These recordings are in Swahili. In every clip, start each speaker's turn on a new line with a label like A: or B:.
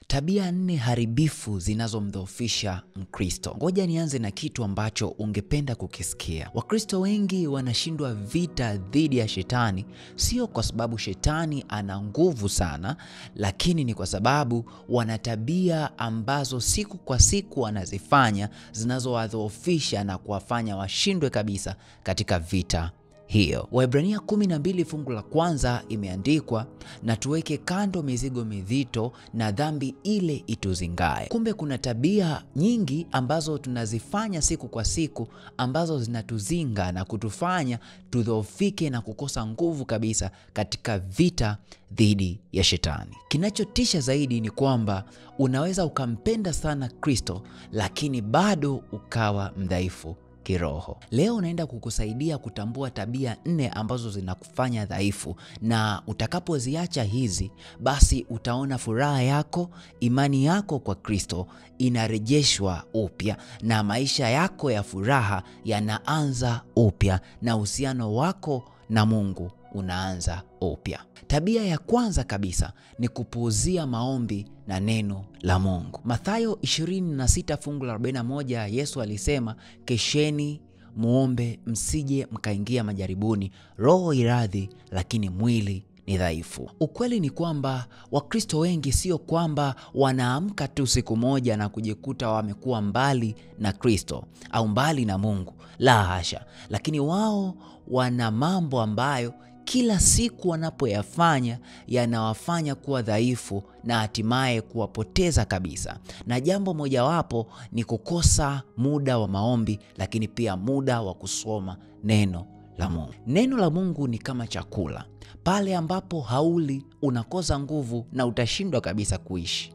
A: Tabia 4 haribifu zinazomdhoofisha Mkristo. Ngoja nianze na kitu ambacho ungependa kukisikia. Wakristo wengi wanashindwa vita dhidi ya shetani, sio kwa sababu shetani ana nguvu sana, lakini ni kwa sababu wana tabia ambazo siku kwa siku wanazifanya zinazowadhoofisha na kuwafanya washindwe kabisa katika vita hiyo. Waebrania 12 fungu la kwanza imeandikwa, na tuweke kando mizigo mizito na dhambi ile ituzingae. Kumbe kuna tabia nyingi ambazo tunazifanya siku kwa siku ambazo zinatuzinga na kutufanya tudhoofike na kukosa nguvu kabisa katika vita dhidi ya shetani. Kinachotisha zaidi ni kwamba unaweza ukampenda sana Kristo lakini bado ukawa mdhaifu kiroho. Leo naenda kukusaidia kutambua tabia 4 ambazo zinakufanya dhaifu, na utakapoziacha hizi, basi utaona furaha yako, imani yako kwa Kristo inarejeshwa upya, na maisha yako ya furaha yanaanza upya, na uhusiano wako na Mungu unaanza upya. Tabia ya kwanza kabisa ni kupuuzia maombi na neno la Mungu. Mathayo 26 fungu la 41, Yesu alisema, kesheni muombe msije mkaingia majaribuni, roho iradhi lakini mwili ni dhaifu. Ukweli ni kwamba Wakristo wengi sio kwamba wanaamka tu siku moja na kujikuta wamekuwa mbali na Kristo au mbali na Mungu. La hasha. Lakini wao wana mambo ambayo kila siku wanapoyafanya yanawafanya kuwa dhaifu na hatimaye kuwapoteza kabisa. Na jambo mojawapo ni kukosa muda wa maombi, lakini pia muda wa kusoma neno la Mungu. Neno la Mungu ni kama chakula. Pale ambapo hauli unakosa nguvu na utashindwa kabisa kuishi.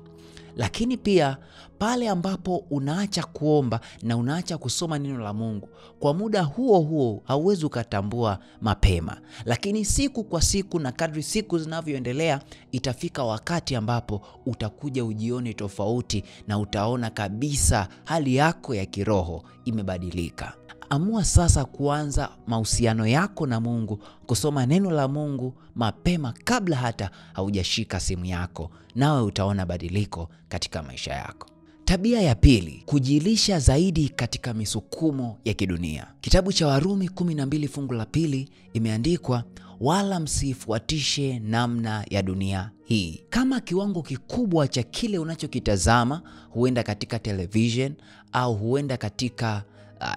A: Lakini pia pale ambapo unaacha kuomba na unaacha kusoma neno la Mungu, kwa muda huo huo hauwezi ukatambua mapema. Lakini siku kwa siku na kadri siku zinavyoendelea, itafika wakati ambapo utakuja ujione tofauti na utaona kabisa hali yako ya kiroho imebadilika. Amua sasa kuanza mahusiano yako na Mungu, kusoma neno la Mungu mapema kabla hata haujashika simu yako, nawe utaona badiliko katika maisha yako. Tabia ya pili, kujilisha zaidi katika misukumo ya kidunia. Kitabu cha Warumi 12 fungu la 2 imeandikwa, wala msifuatishe namna ya dunia hii. Kama kiwango kikubwa cha kile unachokitazama, huenda katika television au huenda katika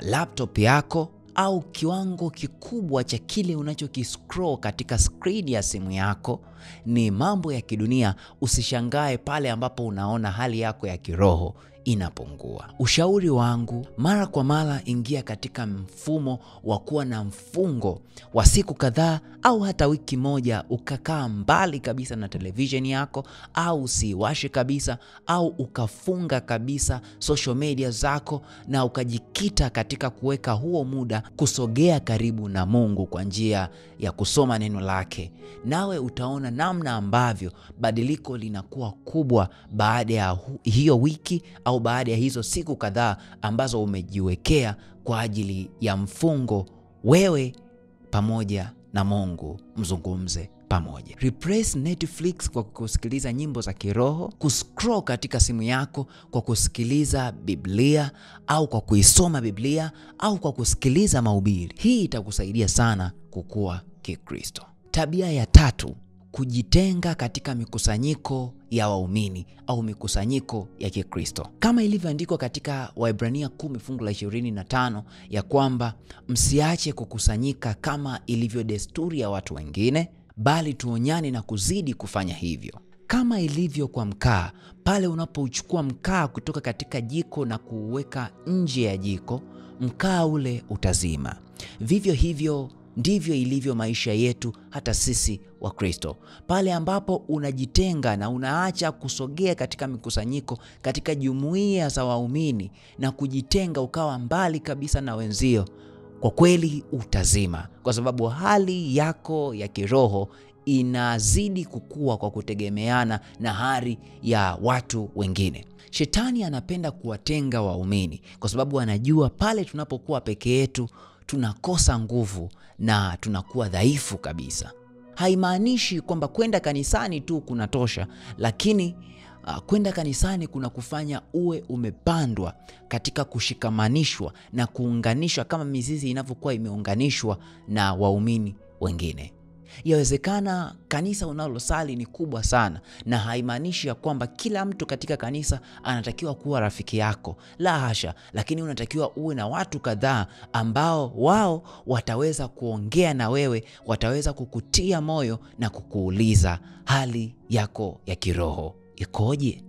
A: laptop yako, au kiwango kikubwa cha kile unachokiscroll katika screen ya simu yako ni mambo ya kidunia, usishangae pale ambapo unaona hali yako ya kiroho inapungua. Ushauri wangu, mara kwa mara ingia katika mfumo wa kuwa na mfungo wa siku kadhaa au hata wiki moja, ukakaa mbali kabisa na television yako, au usiwashe kabisa, au ukafunga kabisa social media zako na ukajikita katika kuweka huo muda kusogea karibu na Mungu kwa njia ya kusoma neno lake. Nawe utaona namna ambavyo badiliko linakuwa kubwa baada ya hiyo wiki au baada ya hizo siku kadhaa ambazo umejiwekea kwa ajili ya mfungo. Wewe pamoja na Mungu mzungumze pamoja. Replace Netflix kwa kusikiliza nyimbo za kiroho, kuscroll katika simu yako kwa kusikiliza Biblia au kwa kuisoma Biblia au kwa kusikiliza mahubiri. Hii itakusaidia sana kukua kikristo. Tabia ya tatu, kujitenga katika mikusanyiko ya waumini au mikusanyiko ya Kikristo. Kama ilivyoandikwa katika Waebrania 10 fungu la 25 ya kwamba msiache kukusanyika kama ilivyo desturi ya watu wengine, bali tuonyane na kuzidi kufanya hivyo. Kama ilivyo kwa mkaa, pale unapouchukua mkaa kutoka katika jiko na kuuweka nje ya jiko, mkaa ule utazima. Vivyo hivyo ndivyo ilivyo maisha yetu hata sisi wa Kristo. Pale ambapo unajitenga na unaacha kusogea katika mikusanyiko, katika jumuiya za waumini, na kujitenga ukawa mbali kabisa na wenzio, kwa kweli utazima, kwa sababu hali yako ya kiroho inazidi kukua kwa kutegemeana na hali ya watu wengine. Shetani anapenda kuwatenga waumini kwa sababu anajua pale tunapokuwa peke yetu tunakosa nguvu na tunakuwa dhaifu kabisa. Haimaanishi kwamba kwenda kanisani tu kunatosha, lakini Kwenda kanisani kuna kufanya uwe umepandwa katika kushikamanishwa na kuunganishwa kama mizizi inavyokuwa imeunganishwa na waumini wengine. Yawezekana kanisa unalosali ni kubwa sana, na haimaanishi ya kwamba kila mtu katika kanisa anatakiwa kuwa rafiki yako. La hasha, lakini unatakiwa uwe na watu kadhaa ambao wao wataweza kuongea na wewe, wataweza kukutia moyo na kukuuliza hali yako ya kiroho ikoje.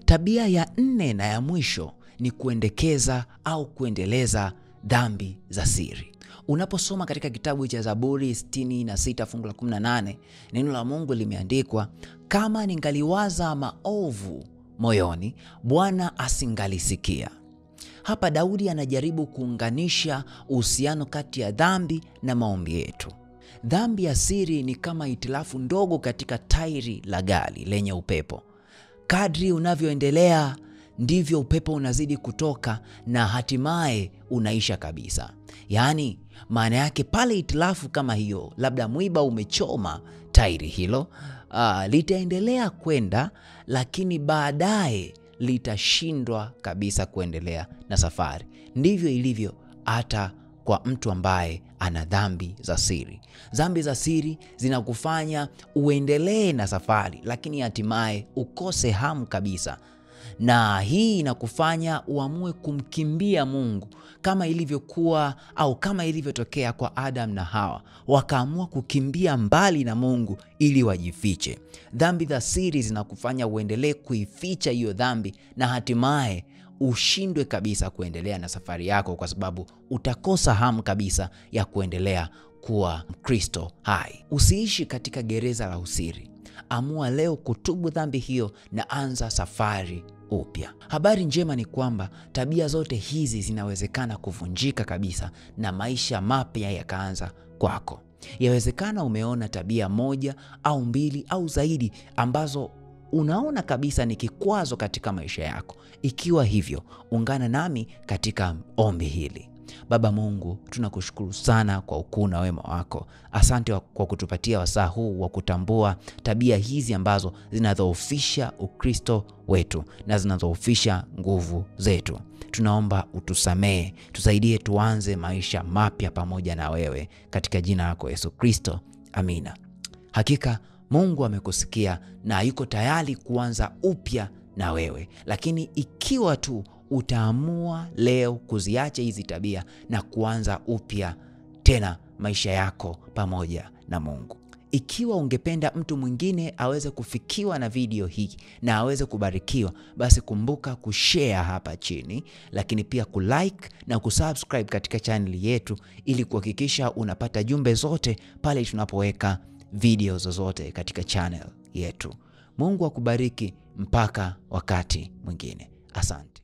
A: Tabia ya 4 na ya mwisho ni kuendekeza au kuendeleza dhambi za siri. Unaposoma katika kitabu cha Zaburi 66 fungu la 18, neno la Mungu limeandikwa, kama ningaliwaza maovu moyoni, Bwana asingalisikia. Hapa Daudi anajaribu kuunganisha uhusiano kati ya dhambi na maombi yetu. Dhambi ya siri ni kama hitilafu ndogo katika tairi la gari lenye upepo. Kadri unavyoendelea ndivyo upepo unazidi kutoka na hatimaye unaisha kabisa. Yaani maana yake pale hitilafu kama hiyo, labda mwiba umechoma tairi hilo, litaendelea kwenda, lakini baadaye litashindwa kabisa kuendelea na safari. Ndivyo ilivyo hata kwa mtu ambaye ana dhambi za siri. Dhambi za siri zinakufanya uendelee na safari, lakini hatimaye ukose hamu kabisa. Na hii inakufanya uamue kumkimbia Mungu, kama ilivyokuwa au kama ilivyotokea kwa Adam na Hawa. Wakaamua kukimbia mbali na Mungu ili wajifiche. Dhambi za siri zinakufanya uendelee kuificha hiyo dhambi, na hatimaye ushindwe kabisa kuendelea na safari yako, kwa sababu utakosa hamu kabisa ya kuendelea kuwa Mkristo hai. Usiishi katika gereza la usiri. Amua leo kutubu dhambi hiyo na anza safari upya. Habari njema ni kwamba tabia zote hizi zinawezekana kuvunjika kabisa na maisha mapya yakaanza kwako. Yawezekana umeona tabia 1 au 2 au zaidi ambazo unaona kabisa ni kikwazo katika maisha yako. Ikiwa hivyo, ungana nami katika ombi hili. Baba Mungu, tunakushukuru sana kwa ukuu na wema wako. Asante kwa kutupatia wasaa huu wa kutambua tabia hizi ambazo zinadhoofisha Ukristo wetu na zinadhoofisha nguvu zetu. Tunaomba utusamee, tusaidie tuanze maisha mapya pamoja na wewe, katika jina lako Yesu Kristo. Amina. Hakika Mungu amekusikia na yuko tayari kuanza upya na wewe, lakini ikiwa tu utaamua leo kuziacha hizi tabia na kuanza upya tena maisha yako pamoja na Mungu. Ikiwa ungependa mtu mwingine aweze kufikiwa na video hii na aweze kubarikiwa, basi kumbuka kushare hapa chini, lakini pia kulike na kusubscribe katika channel yetu ili kuhakikisha unapata jumbe zote pale tunapoweka video zozote katika channel yetu. Mungu akubariki mpaka wakati mwingine. Asante.